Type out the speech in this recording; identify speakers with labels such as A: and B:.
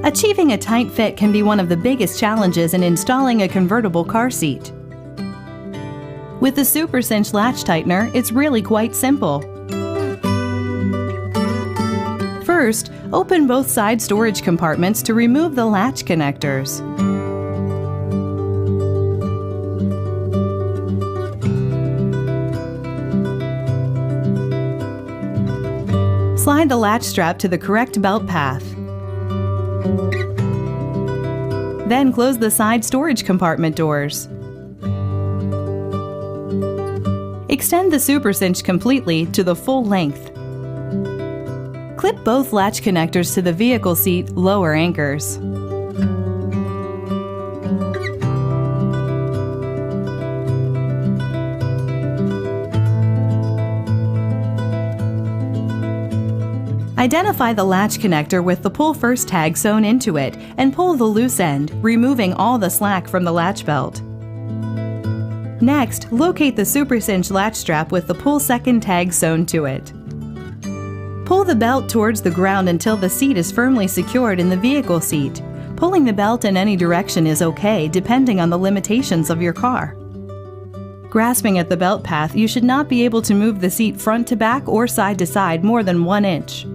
A: Achieving a tight fit can be one of the biggest challenges in installing a convertible car seat. With the SuperCinch latch tightener, it's really quite simple. First, open both side storage compartments to remove the latch connectors. Slide the latch strap to the correct belt path. Then close the side storage compartment doors. Extend the SuperCinch completely to the full length. Clip both latch connectors to the vehicle seat lower anchors. Identify the latch connector with the pull first tag sewn into it and pull the loose end, removing all the slack from the latch belt. Next, locate the SuperCinch latch strap with the pull second tag sewn to it. Pull the belt towards the ground until the seat is firmly secured in the vehicle seat. Pulling the belt in any direction is okay, depending on the limitations of your car. Grasping at the belt path, you should not be able to move the seat front to back or side to side more than 1 inch.